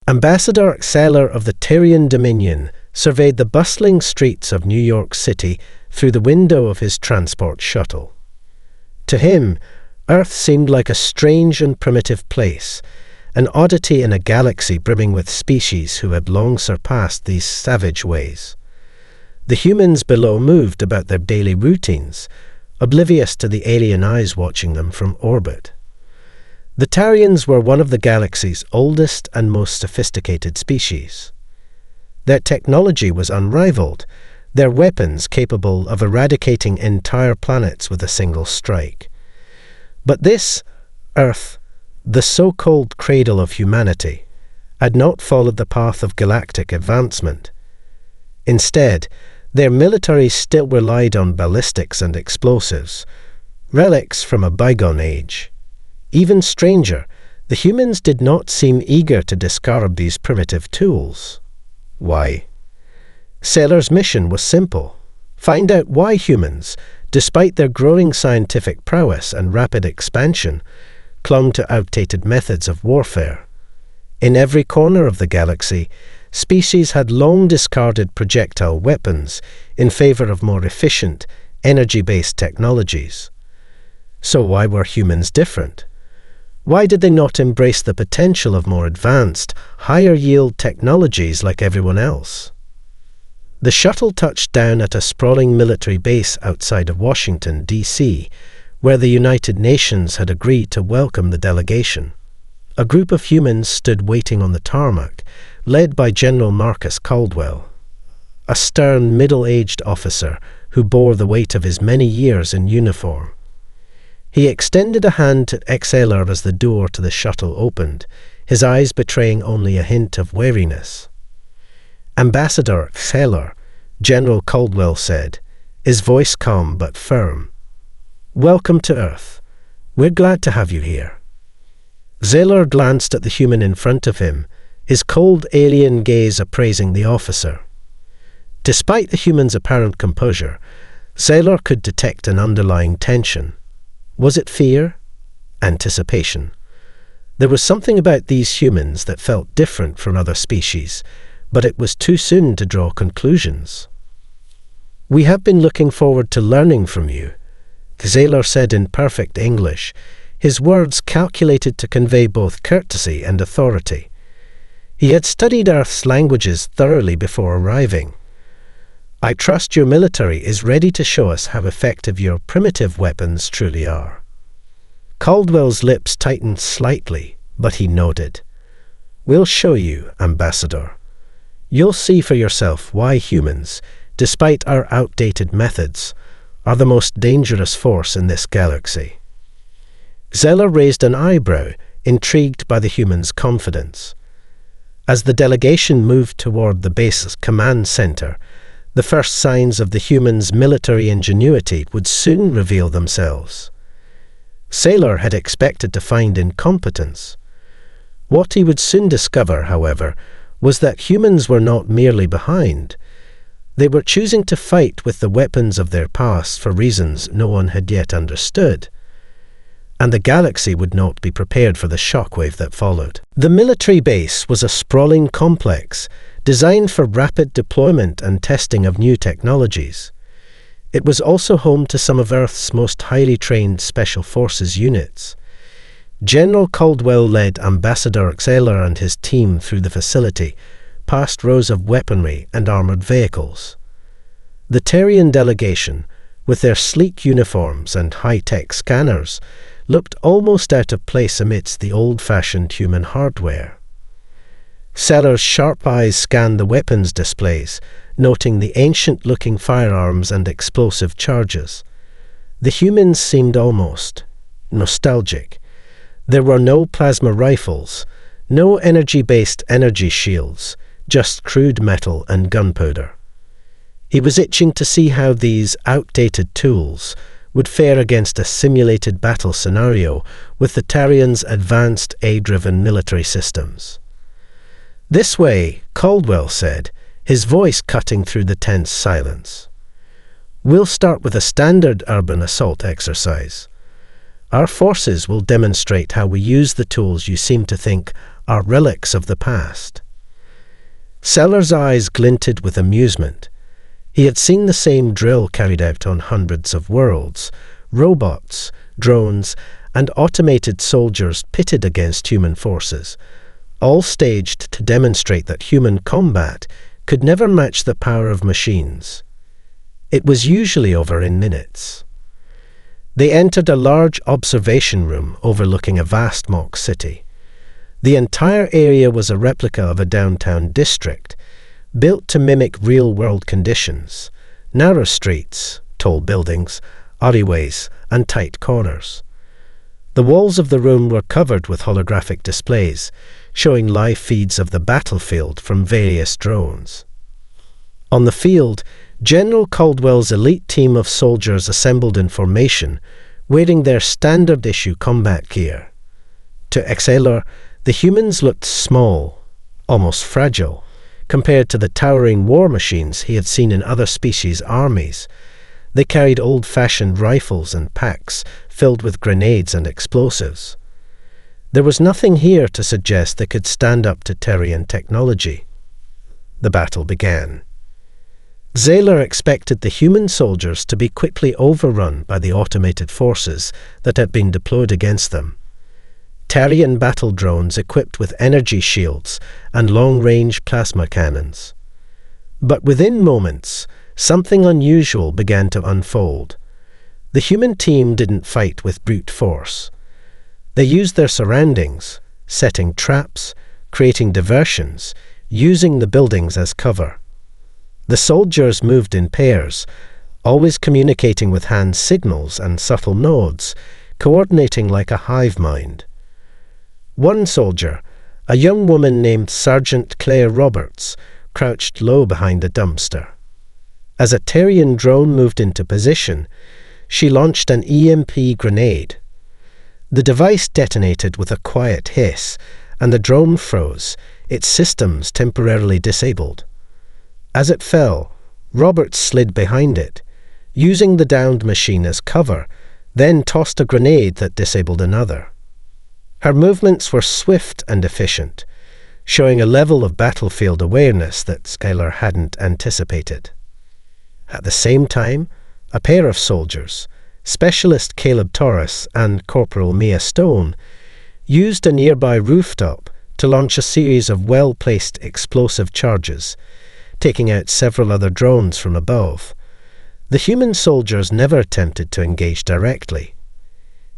Ambassador Exceller of the Tyrian Dominion surveyed the bustling streets of New York City through the window of his transport shuttle. To him, Earth seemed like a strange and primitive place, an oddity in a galaxy brimming with species who had long surpassed these savage ways. The humans below moved about their daily routines, oblivious to the alien eyes watching them from orbit. The Tarians were one of the galaxy's oldest and most sophisticated species. Their technology was unrivaled, their weapons capable of eradicating entire planets with a single strike. But this, Earth, the so-called cradle of humanity, had not followed the path of galactic advancement. Instead, their military still relied on ballistics and explosives, relics from a bygone age. Even stranger, the humans did not seem eager to discard these primitive tools. Why? Sailor's mission was simple: find out why humans, despite their growing scientific prowess and rapid expansion, clung to outdated methods of warfare. In every corner of the galaxy, species had long discarded projectile weapons in favor of more efficient, energy-based technologies. So why were humans different? Why did they not embrace the potential of more advanced, higher-yield technologies like everyone else? The shuttle touched down at a sprawling military base outside of Washington, D.C., where the United Nations had agreed to welcome the delegation. A group of humans stood waiting on the tarmac, led by General Marcus Caldwell, a stern, middle-aged officer who bore the weight of his many years in uniform. He extended a hand to Exceller as the door to the shuttle opened, his eyes betraying only a hint of wariness. "Ambassador Exceller," General Caldwell said, his voice calm but firm. "Welcome to Earth. We're glad to have you here." Exceller glanced at the human in front of him, his cold alien gaze appraising the officer. Despite the human's apparent composure, Exceller could detect an underlying tension. Was it fear? Anticipation? There was something about these humans that felt different from other species, but it was too soon to draw conclusions. "We have been looking forward to learning from you," Exceller said in perfect English, his words calculated to convey both courtesy and authority. He had studied Earth's languages thoroughly before arriving. "I trust your military is ready to show us how effective your primitive weapons truly are." Caldwell's lips tightened slightly, but he nodded. "We'll show you, Ambassador. You'll see for yourself why humans, despite our outdated methods, are the most dangerous force in this galaxy." Exceller raised an eyebrow, intrigued by the human's confidence. As the delegation moved toward the base's command center, the first signs of the humans' military ingenuity would soon reveal themselves. Exceller had expected to find incompetence. What he would soon discover, however, was that humans were not merely behind. They were choosing to fight with the weapons of their past for reasons no one had yet understood. And the galaxy would not be prepared for the shockwave that followed. The military base was a sprawling complex, designed for rapid deployment and testing of new technologies. It was also home to some of Earth's most highly trained Special Forces units. General Caldwell led Ambassador Exceller and his team through the facility, past rows of weaponry and armored vehicles. The Tyrian delegation, with their sleek uniforms and high-tech scanners, looked almost out of place amidst the old-fashioned human hardware. Exceller's sharp eyes scanned the weapons displays, noting the ancient-looking firearms and explosive charges. The humans seemed almost nostalgic. There were no plasma rifles, no energy-based energy shields, just crude metal and gunpowder. He was itching to see how these outdated tools would fare against a simulated battle scenario with the Tarians' advanced AI-driven military systems. "This way," Caldwell said, his voice cutting through the tense silence. "We'll start with a standard urban assault exercise. Our forces will demonstrate how we use the tools you seem to think are relics of the past. Sellers' eyes glinted with amusement. He had seen the same drill carried out on hundreds of worlds, robots, drones, and automated soldiers pitted against human forces, all staged to demonstrate that human combat could never match the power of machines. It was usually over in minutes. They entered a large observation room overlooking a vast mock city. The entire area was a replica of a downtown district, built to mimic real-world conditions: narrow streets, tall buildings, alleyways, and tight corners. The walls of the room were covered with holographic displays, showing live feeds of the battlefield from various drones. On the field, General Caldwell's elite team of soldiers assembled in formation, wearing their standard-issue combat gear. To Exhaler, the humans looked small, almost fragile, compared to the towering war machines he had seen in other species' armies. They carried old-fashioned rifles and packs filled with grenades and explosives. There was nothing here to suggest they could stand up to Terrian technology. The battle began. Xaler expected the human soldiers to be quickly overrun by the automated forces that had been deployed against them. Terrian battle drones equipped with energy shields and long-range plasma cannons. But within moments, something unusual began to unfold. The human team didn't fight with brute force. They used their surroundings, setting traps, creating diversions, using the buildings as cover. The soldiers moved in pairs, always communicating with hand signals and subtle nods, coordinating like a hive mind. One soldier, a young woman named Sergeant Claire Roberts, crouched low behind a dumpster. As a Terrian drone moved into position, she launched an EMP grenade. The device detonated with a quiet hiss, and the drone froze, its systems temporarily disabled. As it fell, Roberts slid behind it, using the downed machine as cover, then tossed a grenade that disabled another. Her movements were swift and efficient, showing a level of battlefield awareness that Skylar hadn't anticipated. At the same time, a pair of soldiers, Specialist Caleb Torres and Corporal Mia Stone, used a nearby rooftop to launch a series of well-placed explosive charges, taking out several other drones from above. The human soldiers never attempted to engage directly.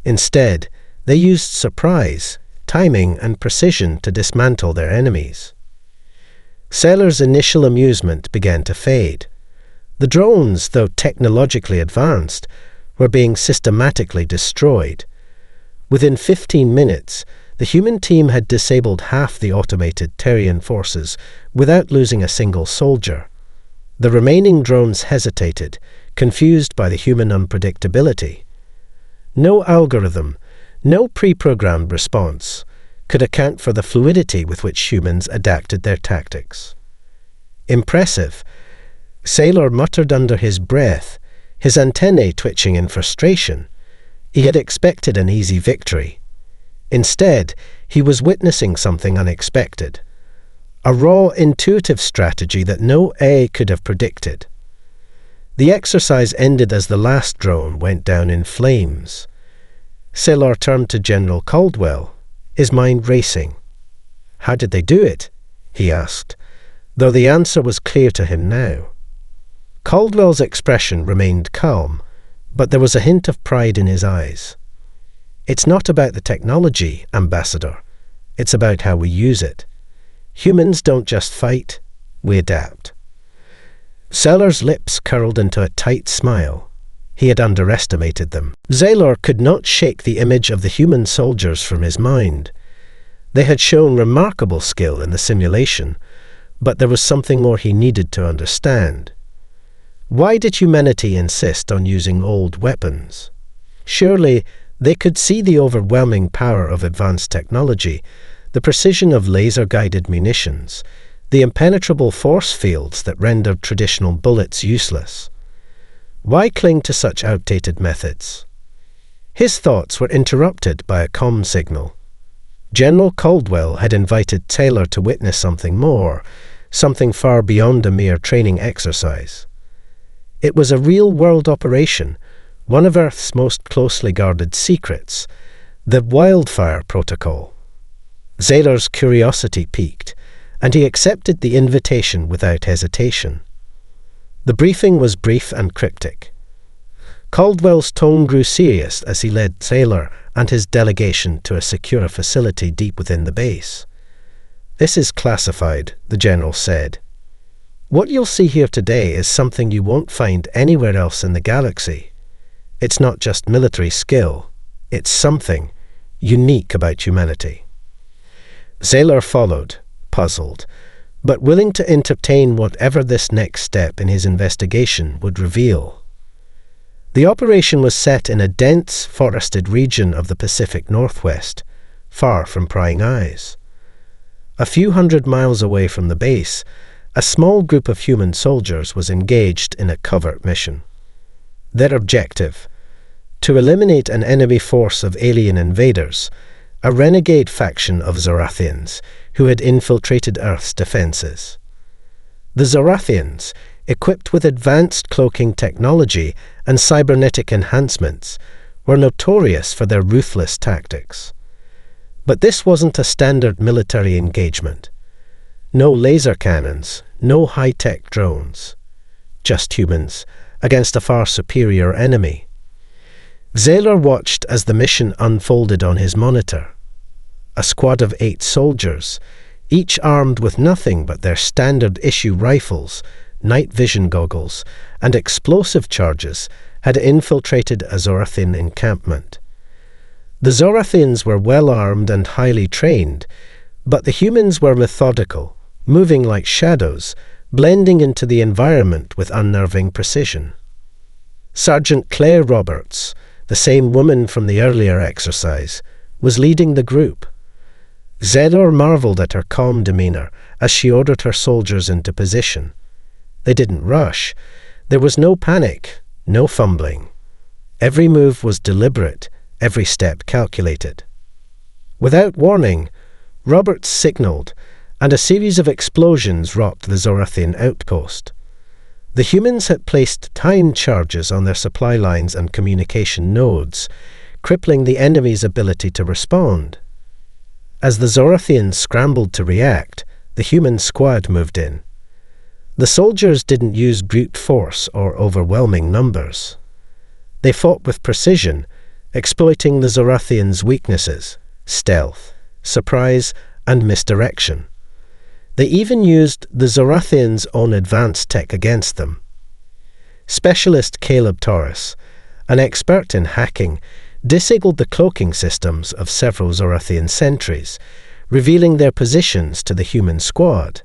Instead, they used surprise, timing, and precision to dismantle their enemies. Sellers' initial amusement began to fade. The drones, though technologically advanced, were being systematically destroyed. Within 15 minutes, the human team had disabled half the automated Terrian forces without losing a single soldier. The remaining drones hesitated, confused by the human unpredictability. No algorithm, no pre-programmed response, could account for the fluidity with which humans adapted their tactics. Impressive, Sailor muttered under his breath, his antennae twitching in frustration. He had expected an easy victory. Instead, he was witnessing something unexpected. A raw, intuitive strategy that no AI could have predicted. The exercise ended as the last drone went down in flames. Sailor turned to General Caldwell, his mind racing. "How did they do it?" he asked, though the answer was clear to him now. Caldwell's expression remained calm, but there was a hint of pride in his eyes. "It's not about the technology, Ambassador. It's about how we use it. Humans don't just fight, we adapt." Seller's lips curled into a tight smile. He had underestimated them. Xailor could not shake the image of the human soldiers from his mind. They had shown remarkable skill in the simulation, but there was something more he needed to understand. Why did humanity insist on using old weapons? Surely they could see the overwhelming power of advanced technology, the precision of laser-guided munitions, the impenetrable force fields that rendered traditional bullets useless. Why cling to such outdated methods? His thoughts were interrupted by a comm signal. General Caldwell had invited Taylor to witness something more, something far beyond a mere training exercise. It was a real-world operation, one of Earth's most closely guarded secrets, the Wildfire Protocol. Zaylor's curiosity piqued, and he accepted the invitation without hesitation. The briefing was brief and cryptic. Caldwell's tone grew serious as he led Taylor and his delegation to a secure facility deep within the base. "This is classified," the general said. "What you'll see here today is something you won't find anywhere else in the galaxy. It's not just military skill, it's something unique about humanity." Zaylor followed, puzzled, but willing to entertain whatever this next step in his investigation would reveal. The operation was set in a dense, forested region of the Pacific Northwest, far from prying eyes. A few hundred miles away from the base, a small group of human soldiers was engaged in a covert mission. Their objective: to eliminate an enemy force of alien invaders, a renegade faction of Zorathians who had infiltrated Earth's defenses. The Zorathians, equipped with advanced cloaking technology and cybernetic enhancements, were notorious for their ruthless tactics. But this wasn't a standard military engagement. No laser cannons, no high-tech drones. Just humans against a far superior enemy. Zaylor watched as the mission unfolded on his monitor. A squad of 8 soldiers, each armed with nothing but their standard-issue rifles, night vision goggles, and explosive charges, had infiltrated a Zorathian encampment. The Zorathians were well-armed and highly trained, but the humans were methodical, moving like shadows, blending into the environment with unnerving precision. Sergeant Claire Roberts, the same woman from the earlier exercise, was leading the group. Zaylor marveled at her calm demeanor as she ordered her soldiers into position. They didn't rush. There was no panic, no fumbling. Every move was deliberate, every step calculated. Without warning, Roberts signaled, and a series of explosions rocked the Zorathian outpost. The humans had placed timed charges on their supply lines and communication nodes, crippling the enemy's ability to respond. As the Zorathians scrambled to react, the human squad moved in. The soldiers didn't use brute force or overwhelming numbers. They fought with precision, exploiting the Zorathians' weaknesses: stealth, surprise, and misdirection. They even used the Zorathians' own advanced tech against them. Specialist Caleb Torres, an expert in hacking, disabled the cloaking systems of several Zorathian sentries, revealing their positions to the human squad.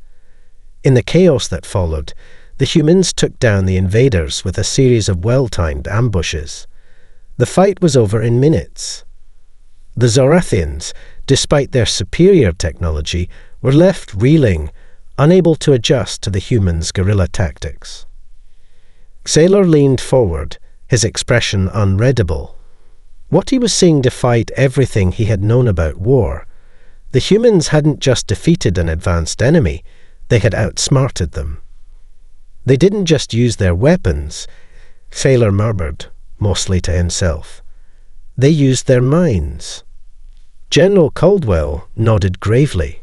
In the chaos that followed, the humans took down the invaders with a series of well-timed ambushes. The fight was over in minutes. The Zorathians, despite their superior technology, were left reeling, unable to adjust to the humans' guerrilla tactics. Zaylor leaned forward, his expression unreadable. What he was seeing defied everything he had known about war. The humans hadn't just defeated an advanced enemy, they had outsmarted them. They didn't just use their weapons, Zaylor murmured, mostly to himself. They used their minds. General Caldwell nodded gravely.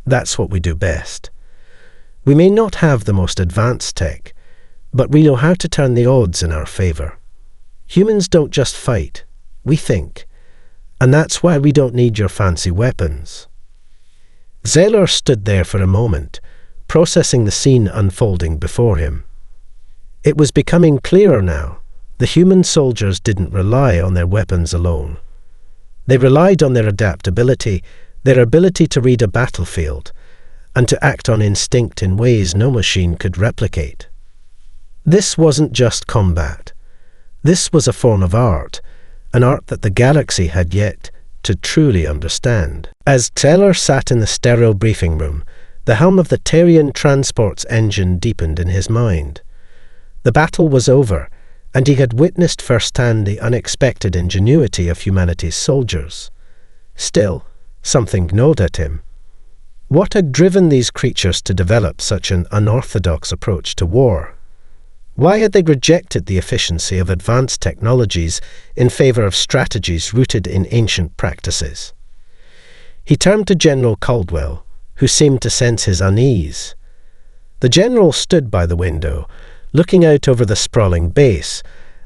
That's what we do best. We may not have the most advanced tech, but we know how to turn the odds in our favor. Humans don't just fight, we think. And that's why we don't need your fancy weapons. Zaylor stood there for a moment, processing the scene unfolding before him. It was becoming clearer now. The human soldiers didn't rely on their weapons alone. They relied on their adaptability, their ability to read a battlefield, and to act on instinct in ways no machine could replicate. This wasn't just combat. This was a form of art, an art that the galaxy had yet to truly understand. As Taylor sat in the sterile briefing room, the hum of the Tyrian transport's engine deepened in his mind. The battle was over, and he had witnessed firsthand the unexpected ingenuity of humanity's soldiers. Still, Something gnawed at him. What had driven these creatures to develop such an unorthodox approach to war? Why had they rejected the efficiency of advanced technologies in favor of strategies rooted in ancient practices? He turned to General Caldwell, who seemed to sense his unease. The general stood by the window, looking out over the sprawling base,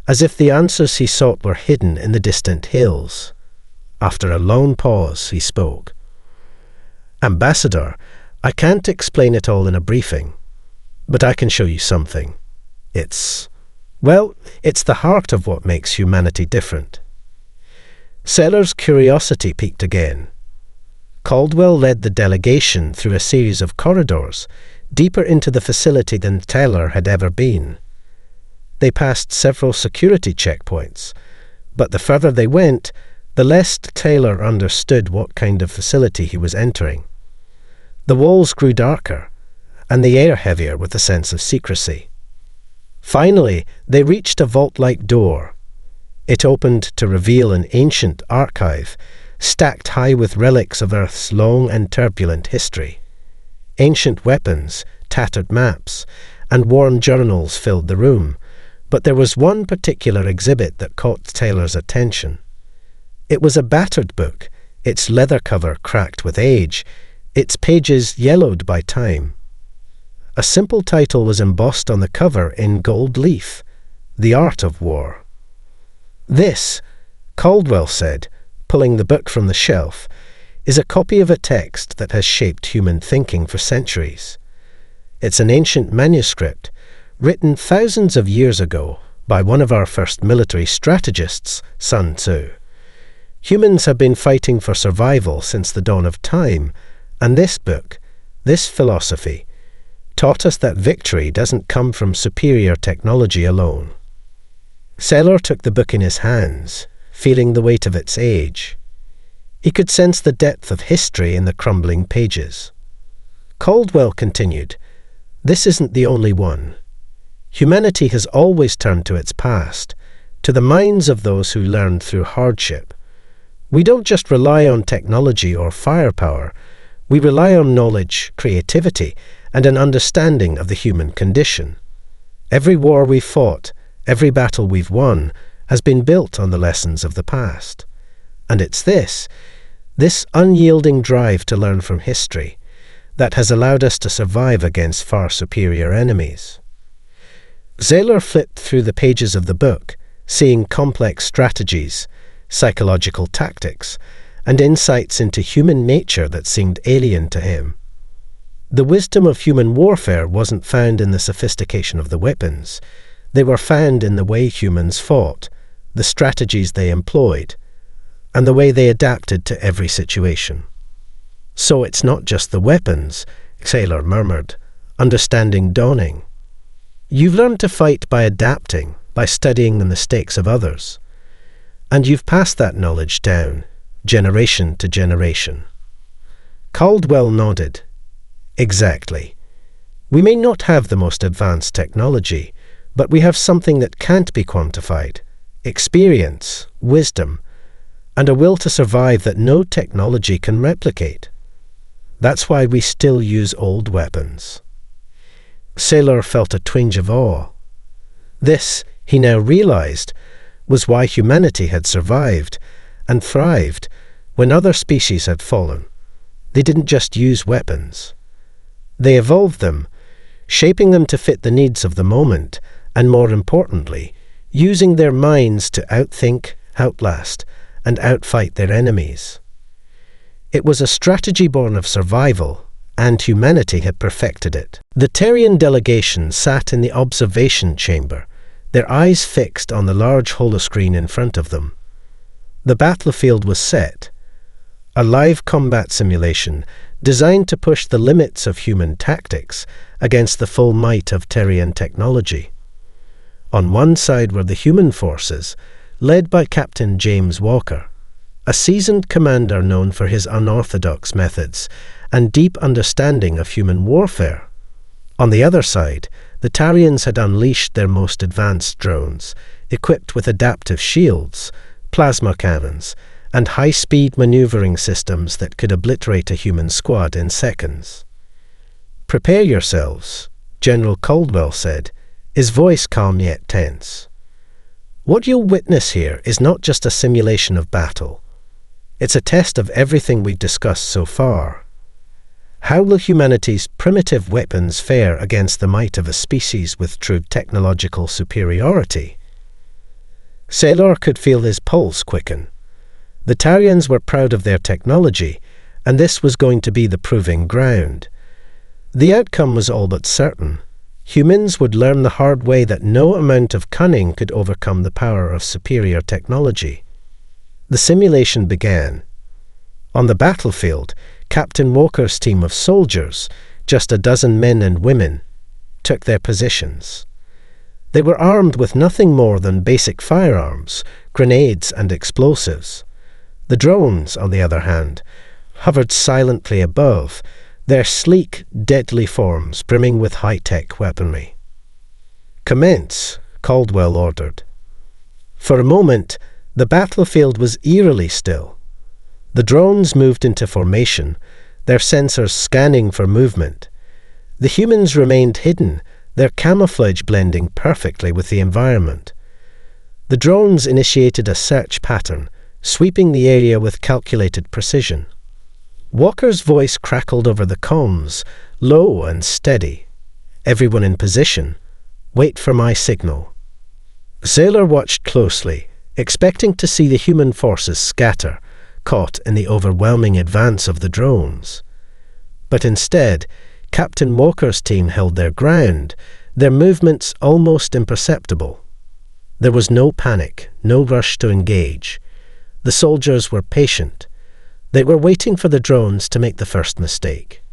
as if the answers he sought were hidden in the distant hills. After a long pause, he spoke. "Ambassador, I can't explain it all in a briefing, but I can show you something. It's the heart of what makes humanity different." Sellers' curiosity piqued again. Caldwell led the delegation through a series of corridors, deeper into the facility than Taylor had ever been. They passed several security checkpoints, but the further they went, the less Taylor understood what kind of facility he was entering. The walls grew darker, and the air heavier with a sense of secrecy. Finally, they reached a vault-like door. It opened to reveal an ancient archive, stacked high with relics of Earth's long and turbulent history. Ancient weapons, tattered maps, and worn journals filled the room, but there was one particular exhibit that caught Taylor's attention. It was a battered book, its leather cover cracked with age, its pages yellowed by time. A simple title was embossed on the cover in gold leaf: The Art of War. "This," Caldwell said, pulling the book from the shelf, "is a copy of a text that has shaped human thinking for centuries. It's an ancient manuscript, written thousands of years ago by one of our first military strategists, Sun Tzu. Humans have been fighting for survival since the dawn of time, and this book, this philosophy, taught us that victory doesn't come from superior technology alone." Seller took the book in his hands, feeling the weight of its age. He could sense the depth of history in the crumbling pages. Caldwell continued, "This isn't the only one. Humanity has always turned to its past, to the minds of those who learned through hardship. We don't just rely on technology or firepower, we rely on knowledge, creativity, and an understanding of the human condition. Every war we've fought, every battle we've won, has been built on the lessons of the past. And it's this unyielding drive to learn from history, that has allowed us to survive against far superior enemies." Zahler flipped through the pages of the book, seeing complex strategies, psychological tactics, and insights into human nature that seemed alien to him. The wisdom of human warfare wasn't found in the sophistication of the weapons. They were found in the way humans fought, the strategies they employed, and the way they adapted to every situation. "So it's not just the weapons," Sailor murmured, understanding dawning. "You've learned to fight by adapting, by studying the mistakes of others. And you've passed that knowledge down, generation to generation." Caldwell nodded. "Exactly. We may not have the most advanced technology, but we have something that can't be quantified: experience, wisdom, and a will to survive that no technology can replicate. That's why we still use old weapons." Sailor felt a twinge of awe. This, he now realized, was why humanity had survived and thrived when other species had fallen. They didn't just use weapons. They evolved them, shaping them to fit the needs of the moment, and more importantly, using their minds to outthink, outlast, and outfight their enemies. It was a strategy born of survival, and humanity had perfected it. The Terrian delegation sat in the observation chamber, their eyes fixed on the large holoscreen in front of them. The battlefield was set, a live combat simulation designed to push the limits of human tactics against the full might of Terrian technology. On one side were the human forces, led by Captain James Walker, a seasoned commander known for his unorthodox methods and deep understanding of human warfare. On the other side, the Tarians had unleashed their most advanced drones, equipped with adaptive shields, plasma cannons, and high-speed maneuvering systems that could obliterate a human squad in seconds. "Prepare yourselves," General Caldwell said, his voice calm yet tense. "What you'll witness here is not just a simulation of battle. It's a test of everything we've discussed so far. How will humanity's primitive weapons fare against the might of a species with true technological superiority?" Sailor could feel his pulse quicken. The Tarians were proud of their technology, and this was going to be the proving ground. The outcome was all but certain. Humans would learn the hard way that no amount of cunning could overcome the power of superior technology. The simulation began. On the battlefield, Captain Walker's team of soldiers, just a dozen men and women, took their positions. They were armed with nothing more than basic firearms, grenades and explosives. The drones, on the other hand, hovered silently above, their sleek, deadly forms brimming with high-tech weaponry. "Commence," Caldwell ordered. For a moment, the battlefield was eerily still. The drones moved into formation, their sensors scanning for movement. The humans remained hidden, their camouflage blending perfectly with the environment. The drones initiated a search pattern, sweeping the area with calculated precision. Walker's voice crackled over the comms, low and steady. "Everyone in position. Wait for my signal." Sailor watched closely, expecting to see the human forces scatter, caught in the overwhelming advance of the drones. But instead, Captain Walker's team held their ground, their movements almost imperceptible. There was no panic, no rush to engage. The soldiers were patient. They were waiting for the drones to make the first mistake.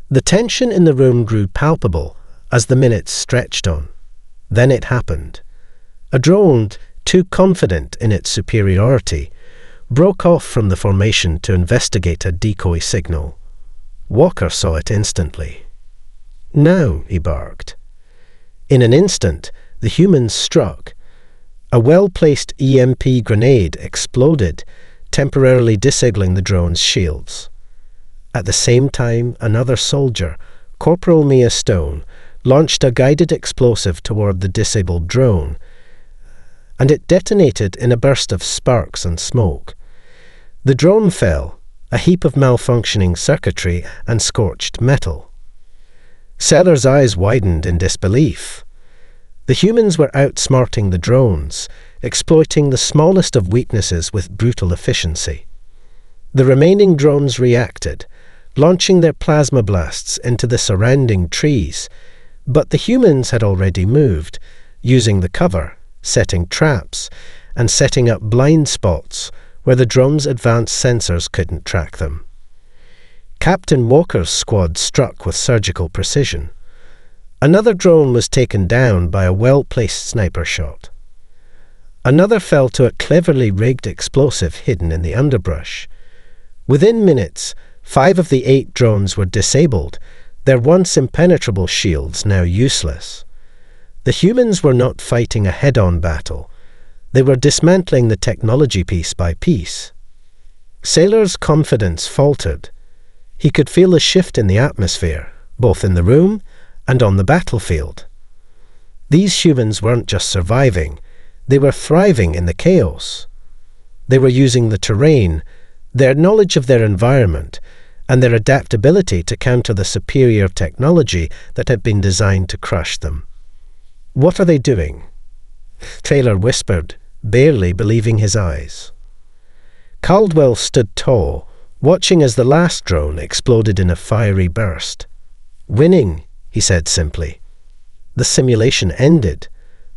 The tension in the room grew palpable as the minutes stretched on. Then it happened. A drone, too confident in its superiority, broke off from the formation to investigate a decoy signal. Walker saw it instantly. "Now," he barked. In an instant, the humans struck. A well-placed EMP grenade exploded, temporarily disabling the drone's shields. At the same time, another soldier, Corporal Mia Stone, launched a guided explosive toward the disabled drone, and it detonated in a burst of sparks and smoke. The drone fell, a heap of malfunctioning circuitry and scorched metal. Sailor's eyes widened in disbelief. The humans were outsmarting the drones, exploiting the smallest of weaknesses with brutal efficiency. The remaining drones reacted, launching their plasma blasts into the surrounding trees, but the humans had already moved, using the cover, setting traps, and setting up blind spots where the drone's advanced sensors couldn't track them. Captain Walker's squad struck with surgical precision. Another drone was taken down by a well-placed sniper shot. Another fell to a cleverly rigged explosive hidden in the underbrush. Within minutes, 5 of the 8 drones were disabled, their once impenetrable shields now useless. The humans were not fighting a head-on battle. They were dismantling the technology piece by piece. Sailor's confidence faltered. He could feel a shift in the atmosphere, both in the room and on the battlefield. These humans weren't just surviving, they were thriving in the chaos. They were using the terrain, their knowledge of their environment, and their adaptability to counter the superior technology that had been designed to crush them. "What are they doing?" Taylor whispered, barely believing his eyes. Caldwell stood tall, watching as the last drone exploded in a fiery burst. "Winning," he said simply. The simulation ended.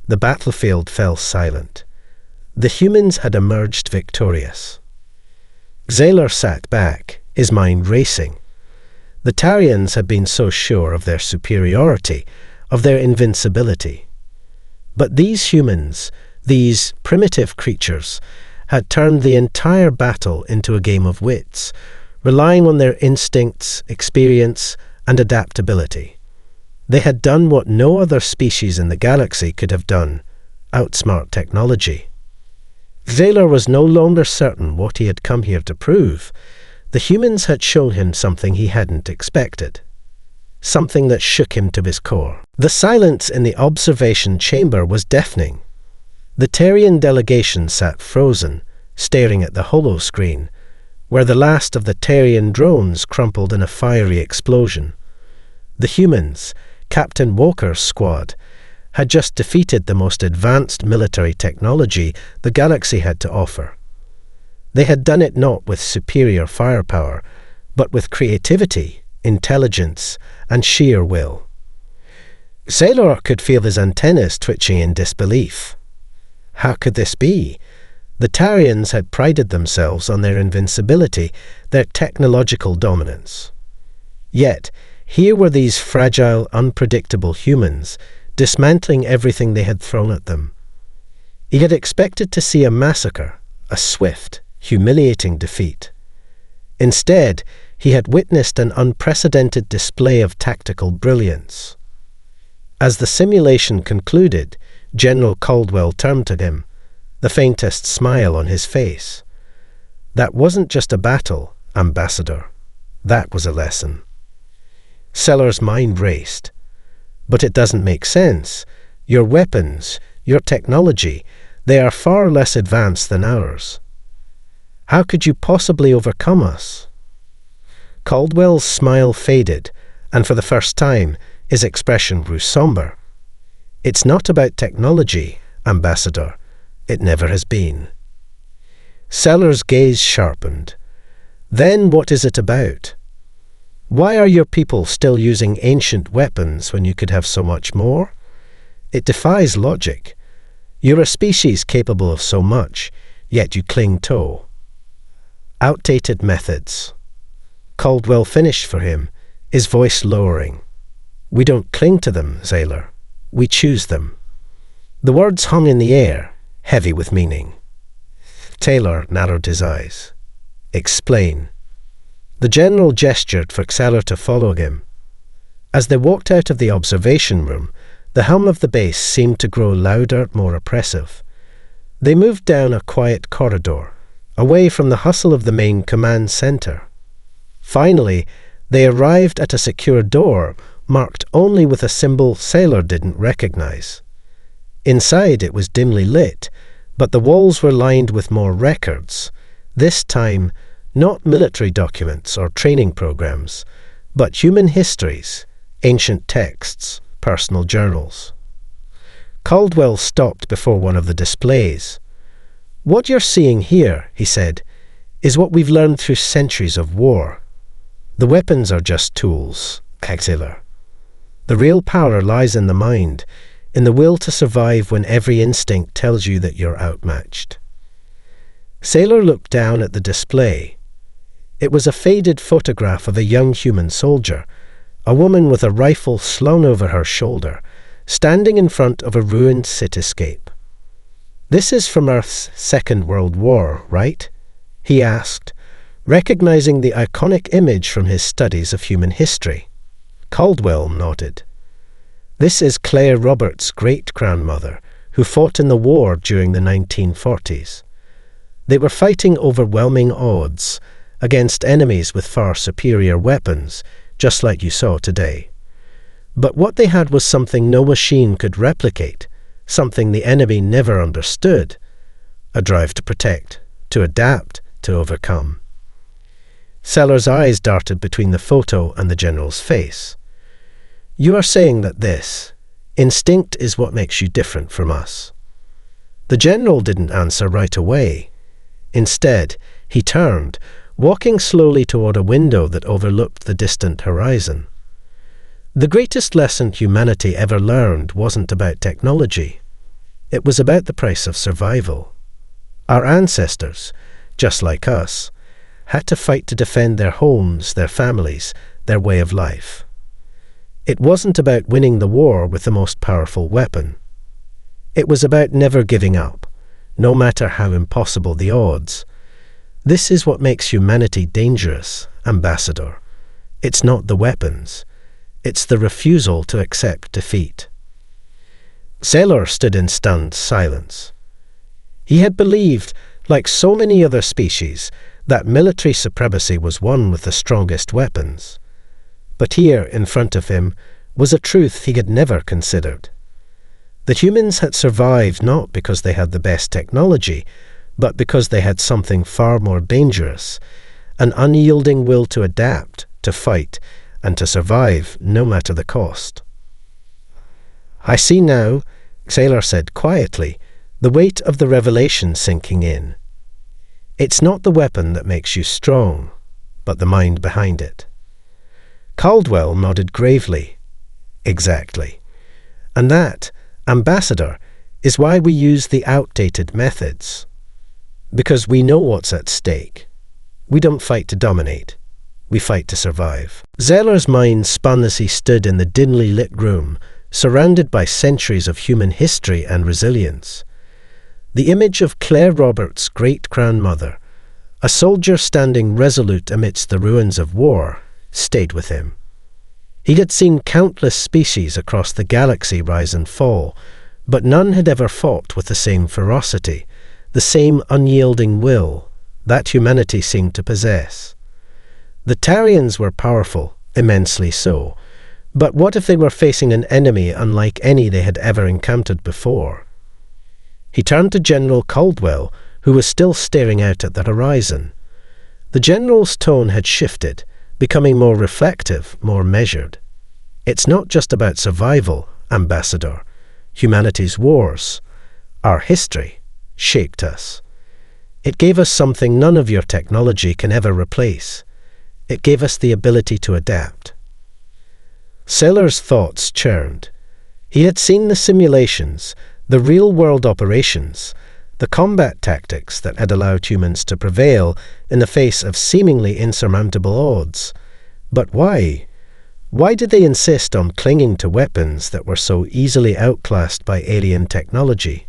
The battlefield fell silent. The humans had emerged victorious. Sailor sat back, his mind racing. The Tarians had been so sure of their superiority, of their invincibility. But these humans, these primitive creatures, had turned the entire battle into a game of wits, relying on their instincts, experience, and adaptability. They had done what no other species in the galaxy could have done: outsmart technology. Sailor was no longer certain what he had come here to prove. The humans had shown him something he hadn't expected. Something that shook him to his core. The silence in the observation chamber was deafening. The Tarian delegation sat frozen, staring at the holoscreen, where the last of the Tarian drones crumpled in a fiery explosion. The humans, Captain Walker's squad, had just defeated the most advanced military technology the galaxy had to offer. They had done it not with superior firepower, but with creativity, intelligence, and sheer will. Sailor could feel his antennas twitching in disbelief. How could this be? The Tarians had prided themselves on their invincibility, their technological dominance. Yet, here were these fragile, unpredictable humans, dismantling everything they had thrown at them. He had expected to see a massacre, a swift, humiliating defeat. Instead, he had witnessed an unprecedented display of tactical brilliance. As the simulation concluded, General Caldwell turned to him, the faintest smile on his face. "That wasn't just a battle, Ambassador. That was a lesson." Sellers' mind raced. "But it doesn't make sense. Your weapons, your technology, they are far less advanced than ours. How could you possibly overcome us?" Caldwell's smile faded, and for the first time, his expression grew somber. "It's not about technology, Ambassador. It never has been." Sellers' gaze sharpened. "Then what is it about? Why are your people still using ancient weapons when you could have so much more? It defies logic. You're a species capable of so much, yet you cling to outdated methods." Caldwell finished for him, his voice lowering. "We don't cling to them, Sailor. We choose them." The words hung in the air, heavy with meaning. Taylor narrowed his eyes. "Explain." The general gestured for Xeller to follow him. As they walked out of the observation room, the hum of the bass seemed to grow louder, more oppressive. They moved down a quiet corridor, away from the hustle of the main command center. Finally, they arrived at a secure door marked only with a symbol Sailor didn't recognize. Inside it was dimly lit, but the walls were lined with more records, this time not military documents or training programs, but human histories, ancient texts, personal journals. Caldwell stopped before one of the displays. "What you're seeing here," he said, "is what we've learned through centuries of war. The weapons are just tools, Sailor. The real power lies in the mind, in the will to survive when every instinct tells you that you're outmatched." Sailor looked down at the display. It was a faded photograph of a young human soldier, a woman with a rifle slung over her shoulder, standing in front of a ruined cityscape. "This is from Earth's Second World War, right?" he asked, recognizing the iconic image from his studies of human history. Caldwell nodded. "This is Claire Roberts' great-grandmother, who fought in the war during the 1940s. They were fighting overwhelming odds against enemies with far superior weapons, just like you saw today. But what they had was something no machine could replicate, something the enemy never understood: a drive to protect, to adapt, to overcome." Sellers' eyes darted between the photo and the general's face. "You are saying that this instinct is what makes you different from us." The general didn't answer right away. Instead, he turned, walking slowly toward a window that overlooked the distant horizon. The greatest lesson humanity ever learned wasn't about technology. It was about the price of survival. Our ancestors, just like us, had to fight to defend their homes, their families, their way of life. It wasn't about winning the war with the most powerful weapon. It was about never giving up, no matter how impossible the odds. This is what makes humanity dangerous, Ambassador. It's not the weapons. It's the refusal to accept defeat. Sailor stood in stunned silence. He had believed, like so many other species, that military supremacy was won with the strongest weapons. But here, in front of him, was a truth he had never considered. The humans had survived not because they had the best technology, but because they had something far more dangerous, an unyielding will to adapt, to fight, and to survive no matter the cost. "I see now," Sailor said quietly, the weight of the revelation sinking in. "It's not the weapon that makes you strong, but the mind behind it." Caldwell nodded gravely. "Exactly. And that, Ambassador, is why we use the outdated methods. Because we know what's at stake. We don't fight to dominate. We fight to survive." Zeller's mind spun as he stood in the dimly lit room, surrounded by centuries of human history and resilience. The image of Claire Roberts' great-grandmother, a soldier standing resolute amidst the ruins of war, stayed with him. He had seen countless species across the galaxy rise and fall, but none had ever fought with the same ferocity, the same unyielding will that humanity seemed to possess. The Tarians were powerful, immensely so, but what if they were facing an enemy unlike any they had ever encountered before? He turned to General Caldwell, who was still staring out at the horizon. The general's tone had shifted, becoming more reflective, more measured. "It's not just about survival, Ambassador. Humanity's wars, our history, shaped us. It gave us something none of your technology can ever replace. It gave us the ability to adapt." Sailor's thoughts churned. He had seen the simulations, the real-world operations, the combat tactics that had allowed humans to prevail in the face of seemingly insurmountable odds. But why? Why did they insist on clinging to weapons that were so easily outclassed by alien technology?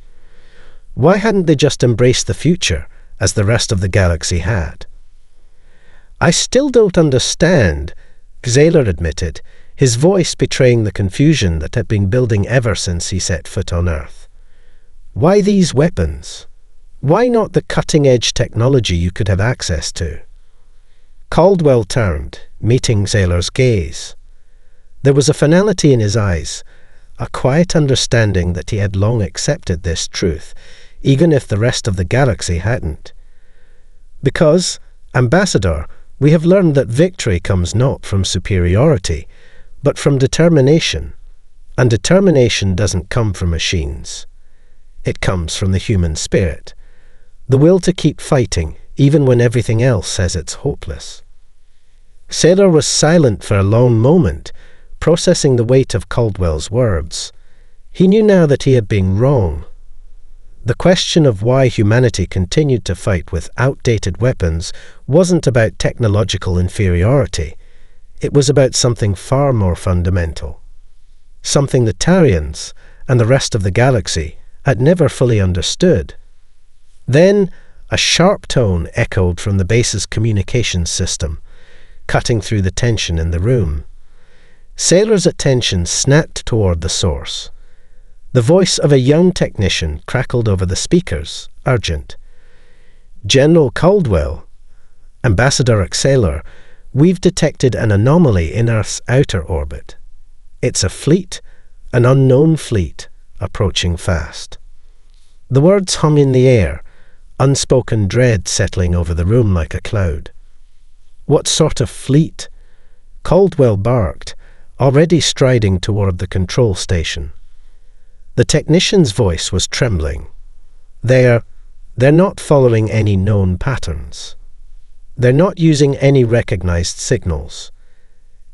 Why hadn't they just embraced the future, as the rest of the galaxy had? "I still don't understand," Xaler admitted, his voice betraying the confusion that had been building ever since he set foot on Earth. "Why these weapons? Why not the cutting-edge technology you could have access to?" Caldwell turned, meeting Xaler's gaze. There was a finality in his eyes, a quiet understanding that he had long accepted this truth, even if the rest of the galaxy hadn't. "Because, Ambassador, we have learned that victory comes not from superiority, but from determination, and determination doesn't come from machines. It comes from the human spirit, the will to keep fighting, even when everything else says it's hopeless." Sailor was silent for a long moment, processing the weight of Caldwell's words. He knew now that he had been wrong. The question of why humanity continued to fight with outdated weapons wasn't about technological inferiority. It was about something far more fundamental. Something the Tarians and the rest of the galaxy had never fully understood. Then, a sharp tone echoed from the base's communications system, cutting through the tension in the room. Sailor's attention snapped toward the source. The voice of a young technician crackled over the speakers, urgent. "General Caldwell, Ambassador Sailor, we've detected an anomaly in Earth's outer orbit. It's a fleet, an unknown fleet, approaching fast." The words hung in the air, unspoken dread settling over the room like a cloud. "What sort of fleet?" Caldwell barked, already striding toward the control station. The technician's voice was trembling. They're not following any known patterns. They're not using any recognized signals.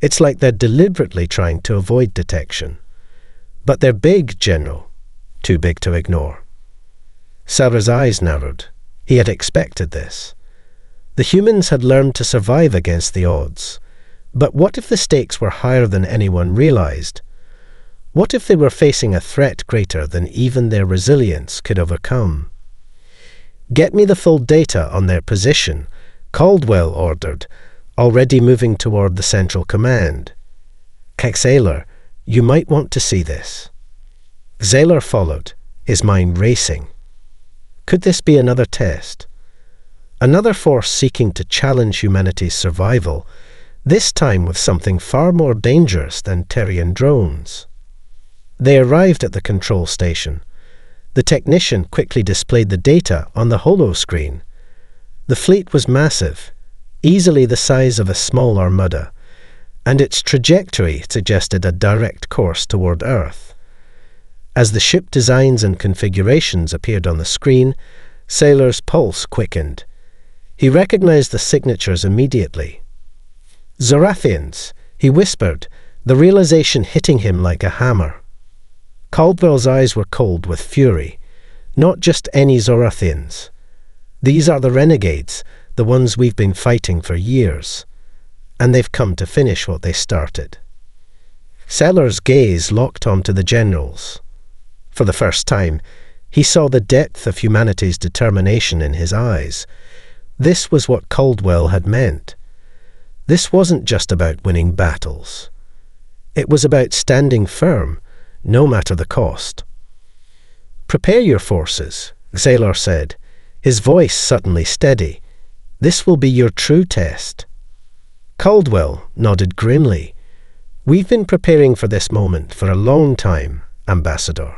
It's like they're deliberately trying to avoid detection. But they're big, General. Too big to ignore. Sarah's eyes narrowed. He had expected this. The humans had learned to survive against the odds. But what if the stakes were higher than anyone realized? What if they were facing a threat greater than even their resilience could overcome? "Get me the full data on their position," Caldwell ordered, already moving toward the central command. "Xaler, you might want to see this." Xaler followed, his mind racing. Could this be another test? Another force seeking to challenge humanity's survival, this time with something far more dangerous than Terrian drones. They arrived at the control station. The technician quickly displayed the data on the holo screen. The fleet was massive, easily the size of a small armada, and its trajectory suggested a direct course toward Earth. As the ship designs and configurations appeared on the screen, Sailor's pulse quickened. He recognized the signatures immediately. Zorathians, he whispered, the realization hitting him like a hammer. Caldwell's eyes were cold with fury. Not just any Zorathians. These are the renegades, the ones we've been fighting for years. And they've come to finish what they started. Sellers' gaze locked onto the generals. For the first time, he saw the depth of humanity's determination in his eyes. This was what Caldwell had meant. This wasn't just about winning battles. It was about standing firm, no matter the cost. "Prepare your forces," Xalor said, his voice suddenly steady. "This will be your true test." Caldwell nodded grimly. "We've been preparing for this moment for a long time, Ambassador.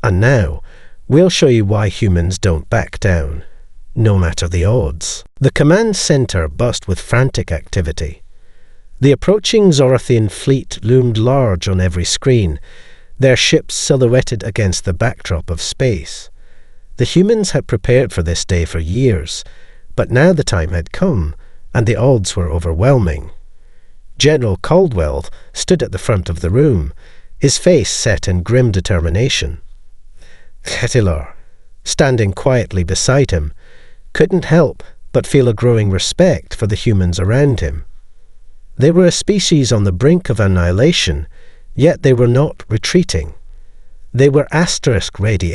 And now, we'll show you why humans don't back down, no matter the odds." The command center buzzed with frantic activity. The approaching Zorathian fleet loomed large on every screen, their ships silhouetted against the backdrop of space. The humans had prepared for this day for years, but now the time had come, and the odds were overwhelming. General Caldwell stood at the front of the room, his face set in grim determination. Xetilor, standing quietly beside him, couldn't help but feel a growing respect for the humans around him. They were a species on the brink of annihilation, yet they were not retreating. They were *ready*.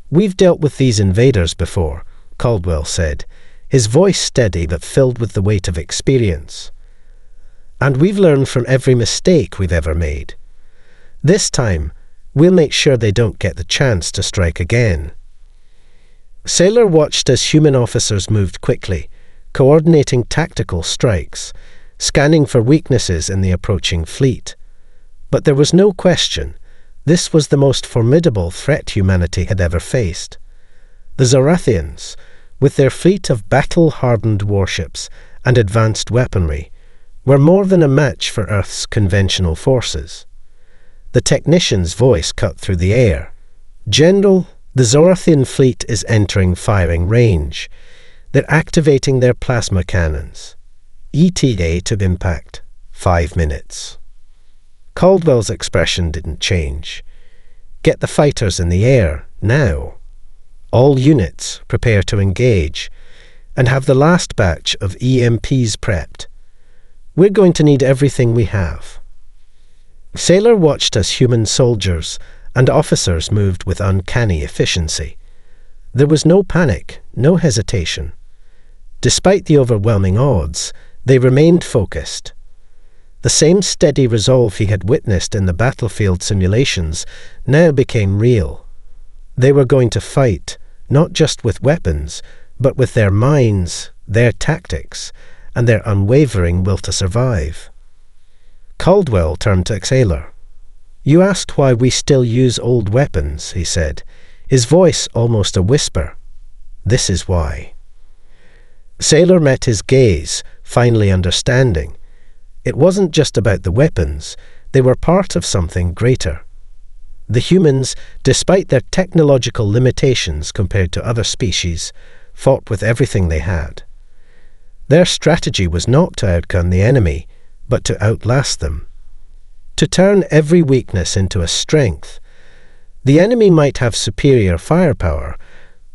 "We've dealt with these invaders before," Caldwell said, his voice steady but filled with the weight of experience. "And we've learned from every mistake we've ever made. This time, we'll make sure they don't get the chance to strike again." Sailor watched as human officers moved quickly, coordinating tactical strikes, scanning for weaknesses in the approaching fleet. But there was no question, this was the most formidable threat humanity had ever faced. The Zorathians, with their fleet of battle-hardened warships and advanced weaponry, were more than a match for Earth's conventional forces. The technician's voice cut through the air. "General, the Zorathian fleet is entering firing range. They're activating their plasma cannons. ETA to impact, 5 minutes." Caldwell's expression didn't change. "Get the fighters in the air, now. All units prepare to engage, and have the last batch of EMPs prepped. We're going to need everything we have." Sailor watched as human soldiers and officers moved with uncanny efficiency. There was no panic, no hesitation. Despite the overwhelming odds, they remained focused. The same steady resolve he had witnessed in the battlefield simulations now became real. They were going to fight, not just with weapons, but with their minds, their tactics, and their unwavering will to survive. Caldwell turned to Xalor. "You asked why we still use old weapons," he said, his voice almost a whisper. "This is why." Sailor met his gaze, finally understanding. It wasn't just about the weapons, they were part of something greater. The humans, despite their technological limitations compared to other species, fought with everything they had. Their strategy was not to outgun the enemy, but to outlast them. To turn every weakness into a strength. The enemy might have superior firepower,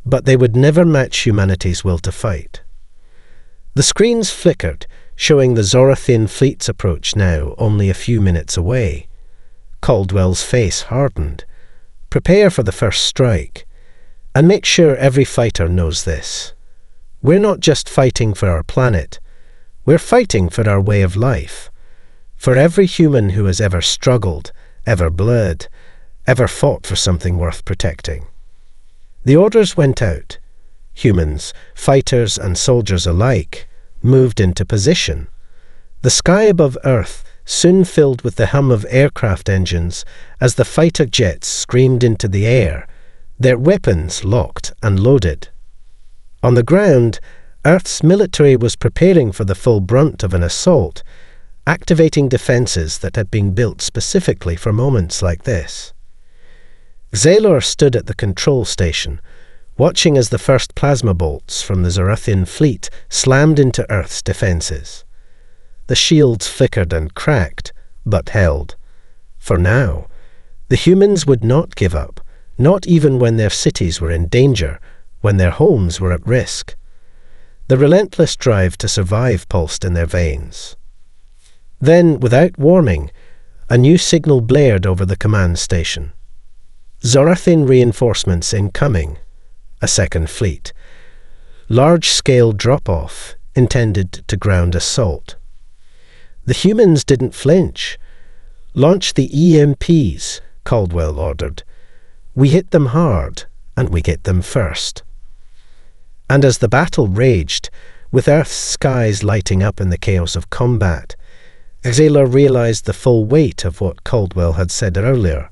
but they would never match humanity's will to fight. The screens flickered, showing the Zorathian fleet's approach now only a few minutes away. Caldwell's face hardened. "Prepare for the first strike. And make sure every fighter knows this. We're not just fighting for our planet. We're fighting for our way of life. For every human who has ever struggled, ever bled, ever fought for something worth protecting." The orders went out. Humans, fighters and soldiers alike, moved into position. The sky above Earth soon filled with the hum of aircraft engines as the fighter jets screamed into the air, their weapons locked and loaded. On the ground, Earth's military was preparing for the full brunt of an assault, activating defenses that had been built specifically for moments like this. Xalor stood at the control station, watching as the first plasma bolts from the Zorathian fleet slammed into Earth's defenses. The shields flickered and cracked, but held. For now, the humans would not give up, not even when their cities were in danger, when their homes were at risk. The relentless drive to survive pulsed in their veins. Then, without warning, a new signal blared over the command station. Zorathian reinforcements incoming. A second fleet. Large-scale drop-off intended to ground assault. The humans didn't flinch. "Launch the EMPs," Caldwell ordered. "We hit them hard, and we get them first." And as the battle raged, with Earth's skies lighting up in the chaos of combat, Xalor realized the full weight of what Caldwell had said earlier.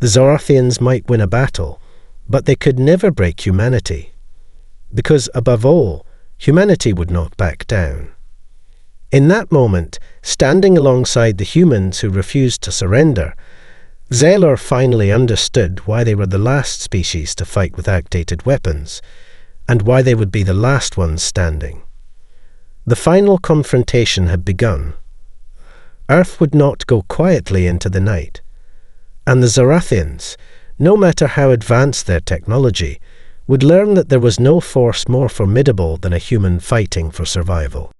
The Zorathians might win a battle, but they could never break humanity. Because, above all, humanity would not back down. In that moment, standing alongside the humans who refused to surrender, Xalor finally understood why they were the last species to fight with outdated weapons, and why they would be the last ones standing. The final confrontation had begun. Earth would not go quietly into the night. And the Zorathians, no matter how advanced their technology, would learn that there was no force more formidable than a human fighting for survival.